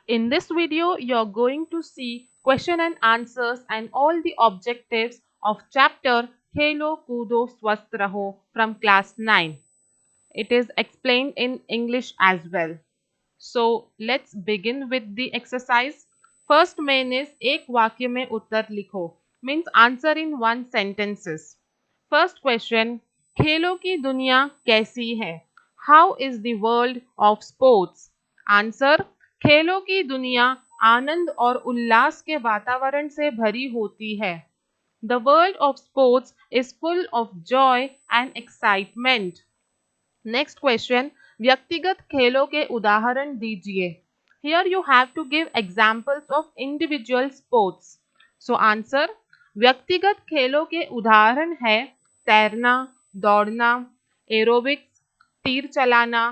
In this video, you're going to see question and answers and all the objectives of chapter Khelo Kudo Swasth Raho from class 9. It is explained in English as well. So let's begin with the exercise. First main is एक वाक्य में उत्तर लिखो means answer in one sentences. First question, खेलों की दुनिया कैसी है? How is the world of sports? Answer, खेलों की दुनिया आनंद और उल्लास के वातावरण से भरी होती है. The world of sports is full of joy and excitement. Next question, व्यक्तिगत खेलों के उदाहरण दीजिए. Here you have to give examples of individual sports. So answer, व्यक्तिगत खेलों के उदाहरण है तैरना, दौड़ना, एरोबिक्स, तीर चलाना,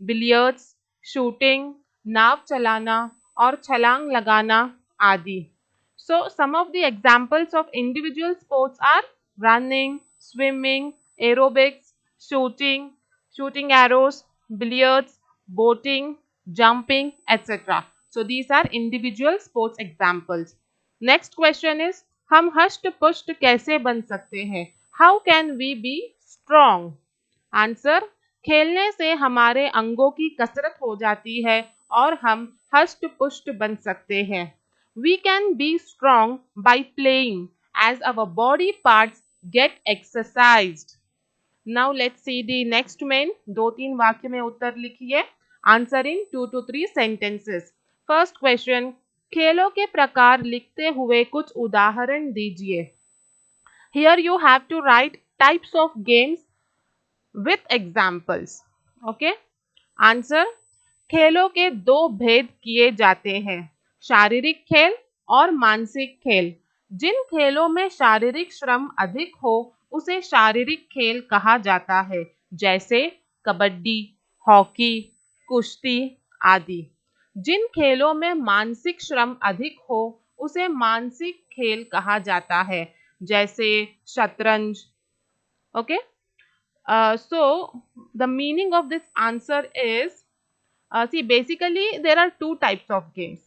बिलियर्ड्स, शूटिंग, नाव चलाना और छलांग लगाना आदि. So some of the examples of individual sports are running, swimming, aerobics, shooting arrows, billiards, boating, jumping, etc. So these are individual sports examples. Next question is, हम हष्ट पुष्ट कैसे बन सकते हैं? How can we be strong? Answer, खेलने से हमारे अंगों की कसरत हो जाती है और हम हष्ट पुष्ट बन सकते हैं. We can be strong by playing as our body parts get exercised. Now let's see the next main. दो तीन वाक्य में उत्तर लिखिए. Answer in 2 to 3 sentences. First question, खेलों के प्रकार लिखते हुए कुछ उदाहरण दीजिए. Here you have to write types of games with examples. Okay. Answer, खेलों के दो भेद किए जाते हैं, शारीरिक खेल और मानसिक खेल. जिन खेलों में शारीरिक श्रम अधिक हो उसे शारीरिक खेल कहा जाता है, जैसे कबड्डी, हॉकी, कुश्ती आदि. जिन खेलों में मानसिक श्रम अधिक हो उसे मानसिक खेल कहा जाता है, जैसे शतरंज. Okay. So the meaning of this answer is, see, basically there are two types of games.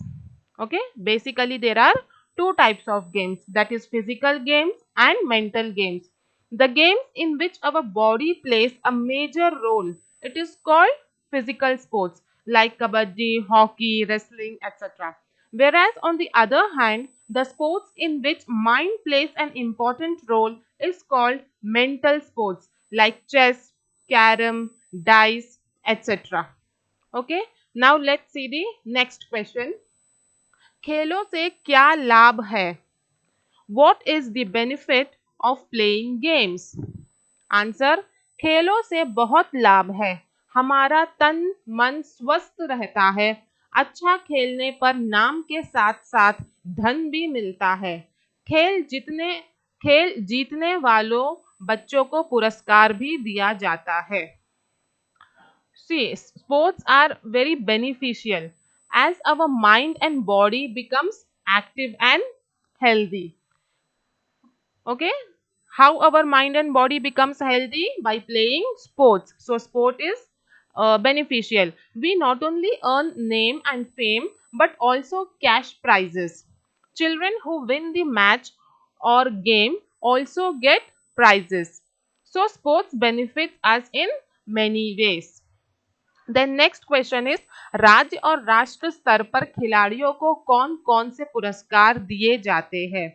Okay, basically there are two types of games, that is physical games and mental games. The games in which our body plays a major role, it is called physical sports like kabaddi, hockey, wrestling, etc. Whereas on the other hand, the sports in which mind plays an important role is called mental sports like chess, carom, dice, etc. Okay, now let's see the next question. खेलों से क्या लाभ है? What is the benefit of playing games? Answer, खेलों से बहुत लाभ है. हमारा तन मन स्वस्थ रहता है. अच्छा खेलने पर नाम के साथ साथ धन भी मिलता है. खेल जीतने वालों बच्चों को पुरस्कार भी दिया जाता है. See, sports are very beneficial as our mind and body becomes active and healthy. Okay, how our mind and body becomes healthy? By playing sports. So sport is beneficial. We not only earn name and fame but also cash prizes. Children who win the match or game also get prizes. So sports benefits us in many ways. Then next question is, राज्य और राष्ट्र स्तर पर खिलाड़ियों को कौन कौन से पुरस्कार दिए जाते हैं?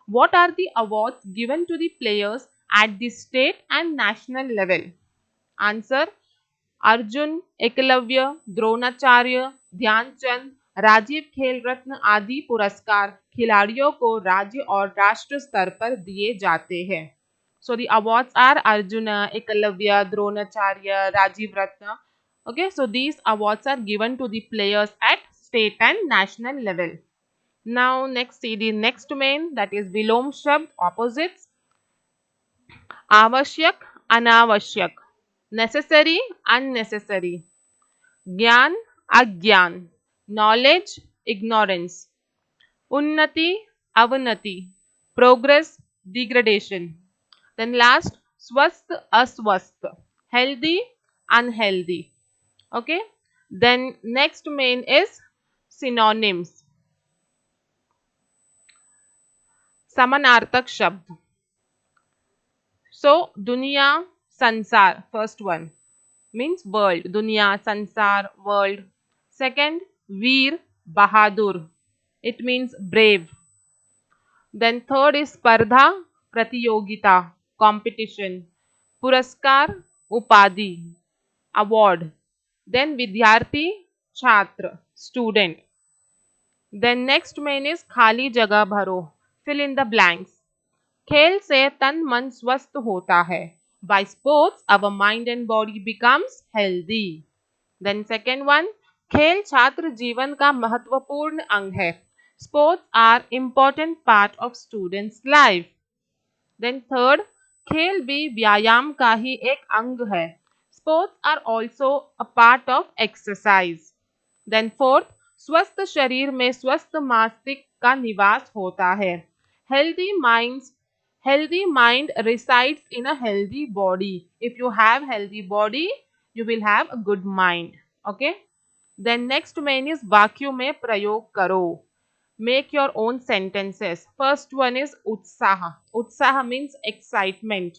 What are the awards given to the players at the state and national level? Answer, Arjun, Eklavya, Dronacharya, Dhyanchand, Rajiv Khel Ratna आदि पुरस्कार खिलाड़ियों को राज्य और राष्ट्र स्तर पर दिए जाते हैं. So the awards are Arjun, Eklavya, Dronacharya, Rajiv Ratna. Okay, so these awards are given to the players at state and national level. Now next see the next main, that is vilom shabd, opposites. आवश्यक, अनावश्यक, necessary, unnecessary, ज्ञान, अज्ञान, knowledge, ignorance, उन्नति, अवनति, progress, degradation. Then last, स्वस्थ, अस्वस्थ, healthy, unhealthy. Okay, then next main is synonyms. समानार्थक शब्द. So दुनिया, संसार, first one means world. दुनिया, संसार, world. Second, Veer, Bahadur. It means brave. Then third is स्पर्धा, प्रतियोगिता, competition. पुरस्कार, उपाधि, award. Then विद्यार्थी, छात्र, student. Then next main is खाली जगह भरो, fill in the blanks. खेल से तन मन स्वस्थ होता है. By sports, our mind and body becomes healthy. Then second one, खेल छात्र जीवन का महत्वपूर्ण अंग है. Sports are important part of students' life. Then third, खेल भी व्यायाम का ही एक अंग है. Sports are also a part of exercise. Then fourth, स्वस्थ शरीर में स्वस्थ मस्तिष्क का निवास होता है. Healthy minds, healthy mind resides in a healthy body. If you have healthy body, you will have a good mind. Okay. Then next main is वाक्यों में प्रयोग करो. Make your own sentences. First one is उत्साह. उत्साह means excitement.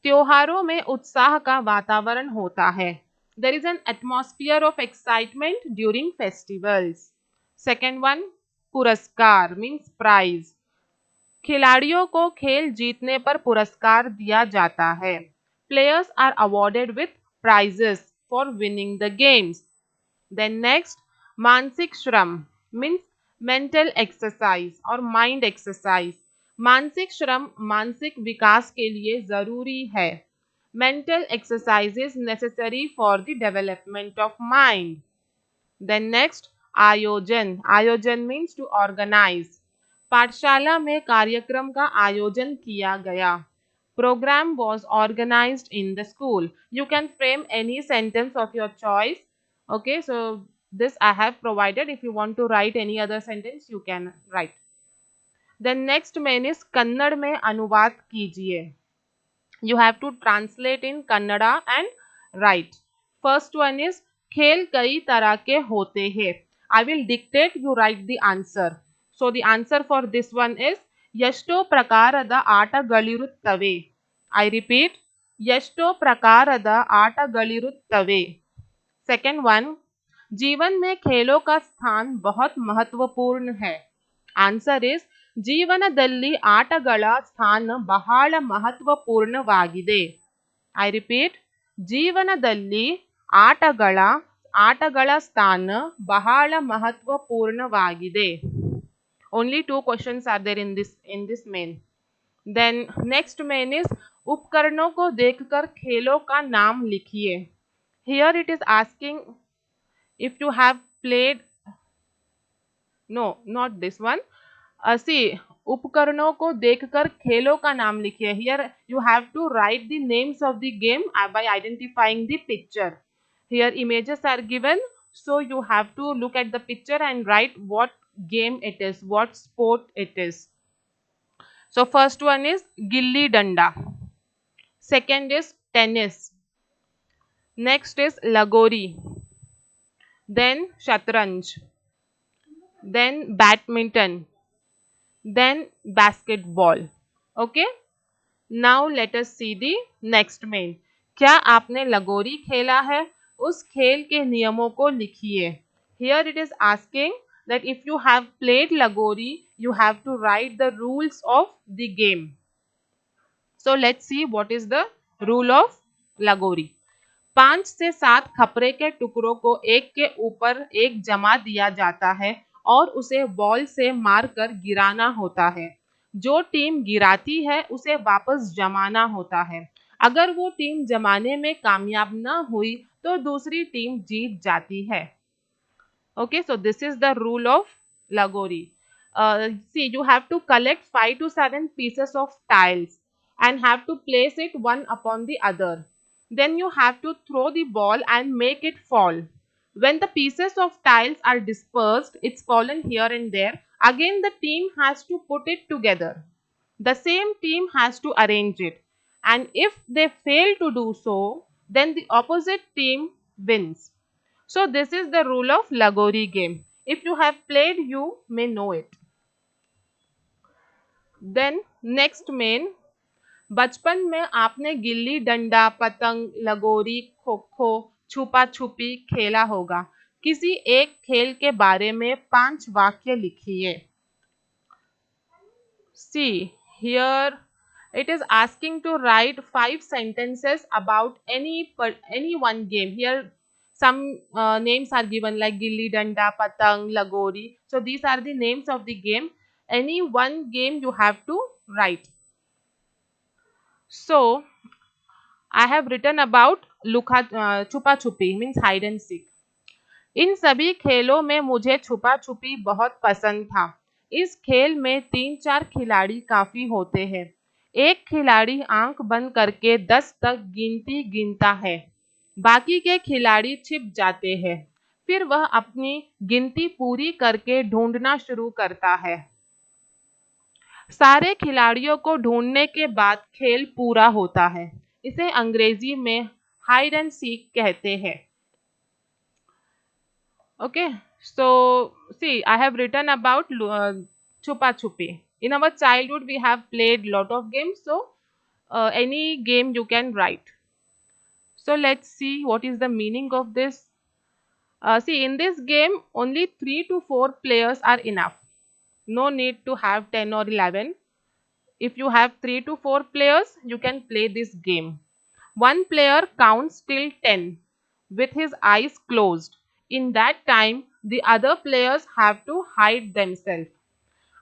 त्योहारों में उत्साह का वातावरण होता है. There is an atmosphere of excitement during festivals. Second one, पुरस्कार means prize. खिलाड़ियों को खेल जीतने पर पुरस्कार दिया जाता है. Players are awarded with prizes for winning the games. Then next, मानसिक श्रम means mental exercise और mind exercise. मानसिक श्रम मानसिक विकास के लिए जरूरी है. Mental exercise is necessary for the development of mind. Then next, आयोजन. आयोजन means to organize. पाठशाला में कार्यक्रम का आयोजन किया गया. Program was organized in the school. You can frame any sentence of your choice. Okay, so this I have provided. If you want to write any other sentence, you can write. Then next main is Kannada में अनुवाद कीजिए. You have to translate in Kannada and write. First one is खेल कई तरह के होते हैं. I will dictate, you write the answer. So the answer for this one is ಎಷ್ಟೋ ಪ್ರಕಾರದ ಆಟಗಳಿರುತ್ತವೆ. I repeat, ಎಷ್ಟೋ ಪ್ರಕಾರದ ಆಟಗಳಿರುತ್ತವೆ. Second one, जीवन में खेलों का स्थान बहुत महत्वपूर्ण है. Answer is ಜೀವನದಲ್ಲಿ ಆಟಗಳ ಸ್ಥಾನ ಬಹಳ ಮಹತ್ವಪೂರ್ಣವಾಗಿದೆ. I repeat, ಜೀವನದಲ್ಲಿ ಆಟಗಳ ಸ್ಥಾನ ಬಹಳ ಮಹತ್ವಪೂರ್ಣವಾಗಿದೆ. Only two questions are there in this main. Then next main is उपकरणों को देखकर खेलों का नाम लिखिए. Here it is asking if you have played. No, not this one. See, उपकरणों को देखकर खेलों का नाम लिखिए. Here you have to write the names of the game by identifying the picture. Here images are given, so you have to look at the picture and write what game it is, what sport it is. So first one is gilli danda. Second is tennis. Next is lagori. Then shatranj. Then badminton. Then basketball. Okay. Now let us see the next main. क्या आपने लगोरी खेला है? उस खेल के नियमों को लिखिए. Here it is asking that if you have played lagori, you have to write the rules of the game. So let's see what is the rule of lagori. 5 से 7 खपरे के टुकड़ों को एक के ऊपर एक जमा दिया जाता है और उसे बॉल से मारकर गिराना होता है. जो टीम गिराती है उसे वापस जमाना होता है. अगर वो टीम जमाने में कामयाब न हुई तो दूसरी टीम जीत जाती है. Okay, so this is the rule of lagori. See, you have to collect 5 to 7 pieces of tiles and have to place it one upon the other. Then you have to throw the ball and make it fall. When the pieces of tiles are dispersed, it's fallen here and there. Again, the team has to put it together. The same team has to arrange it. And if they fail to do so, then the opposite team wins. So this is the rule of Lagori game. If you have played, you may know it. Then next main, बचपन में आपने गिल्ली डंडा, पतंग, लगोरी, खो खो, छुपा छुपी खेला होगा। किसी एक खेल के बारे में 5 वाक्य लिखिए। See, here it is asking to write 5 sentences about any one game. Here some names are given like gilli danda, patang, lagori. So these are the names of the game. Any one game you have to write. So I have written about छुपा छुपी means hide and seek. इन सभी खेलों में मुझे छुपा छुपी बहुत पसंद था। इस खेल में 3-4 खिलाड़ी काफी होते हैं। एक खिलाड़ी आंख बंद करके 10 तक गिनती गिनता है। बाकी के खिलाड़ी छिप जाते हैं। फिर वह अपनी गिनती पूरी करके ढूंढना शुरू करता है। सारे खिलाड़ियों को ढूंढने के बाद खेल पूरा होता है। इसे अंग्रेजी में हाइड एंड सीक कहते हैं। Okay, so see, I have written about Chupa Chupi. In our childhood, we have played lot of games, so any game you can write. So let's see what is the meaning of this. See, in this game, only 3 to 4 players are enough. No need to have 10 or 11. If you have 3 to 4 players, you can play this game. One player counts till 10 with his eyes closed. In that time, the other players have to hide themselves.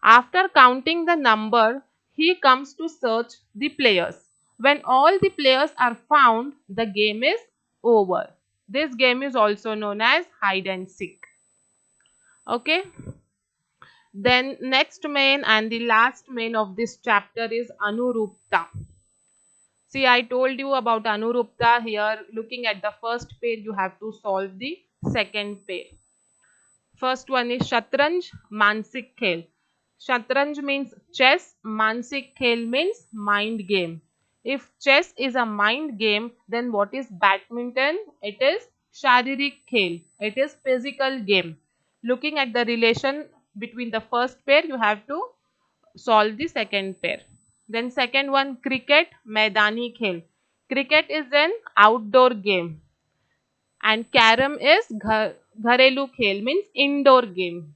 After counting the number, he comes to search the players. When all the players are found, the game is over. This game is also known as hide and seek. Okay. Then next main and the last main of this chapter is Anurupta. See, I told you about Anurupta here. Looking at the first pair, you have to solve the second pair. First one is Shatranj, Mansik Khel. Shatranj means chess, Mansik Khel means mind game. If chess is a mind game, then what is badminton? It is Sharirik Khel. It is physical game. Looking at the relation between the first pair, you have to solve the second pair. Then second one, cricket, Maidani Khel. Cricket is an outdoor game and carom is gharelu khel means indoor game.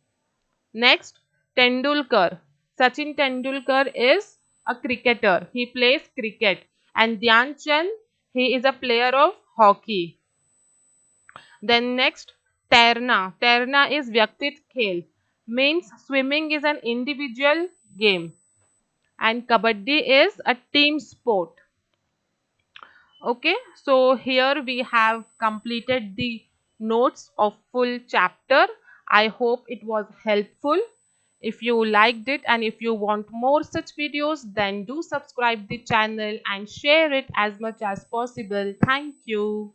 Next, Tendulkar. Sachin Tendulkar is a cricketer. He plays cricket. And Dhyan Chand, he is a player of hockey. Then next, Tairna. Tairna is Vyaktit Khel. Means swimming is an individual game. And Kabaddi is a team sport. Okay, so here we have completed the notes of full chapter. I hope it was helpful. If you liked it and if you want more such videos, then do subscribe the channel and share it as much as possible. Thank you.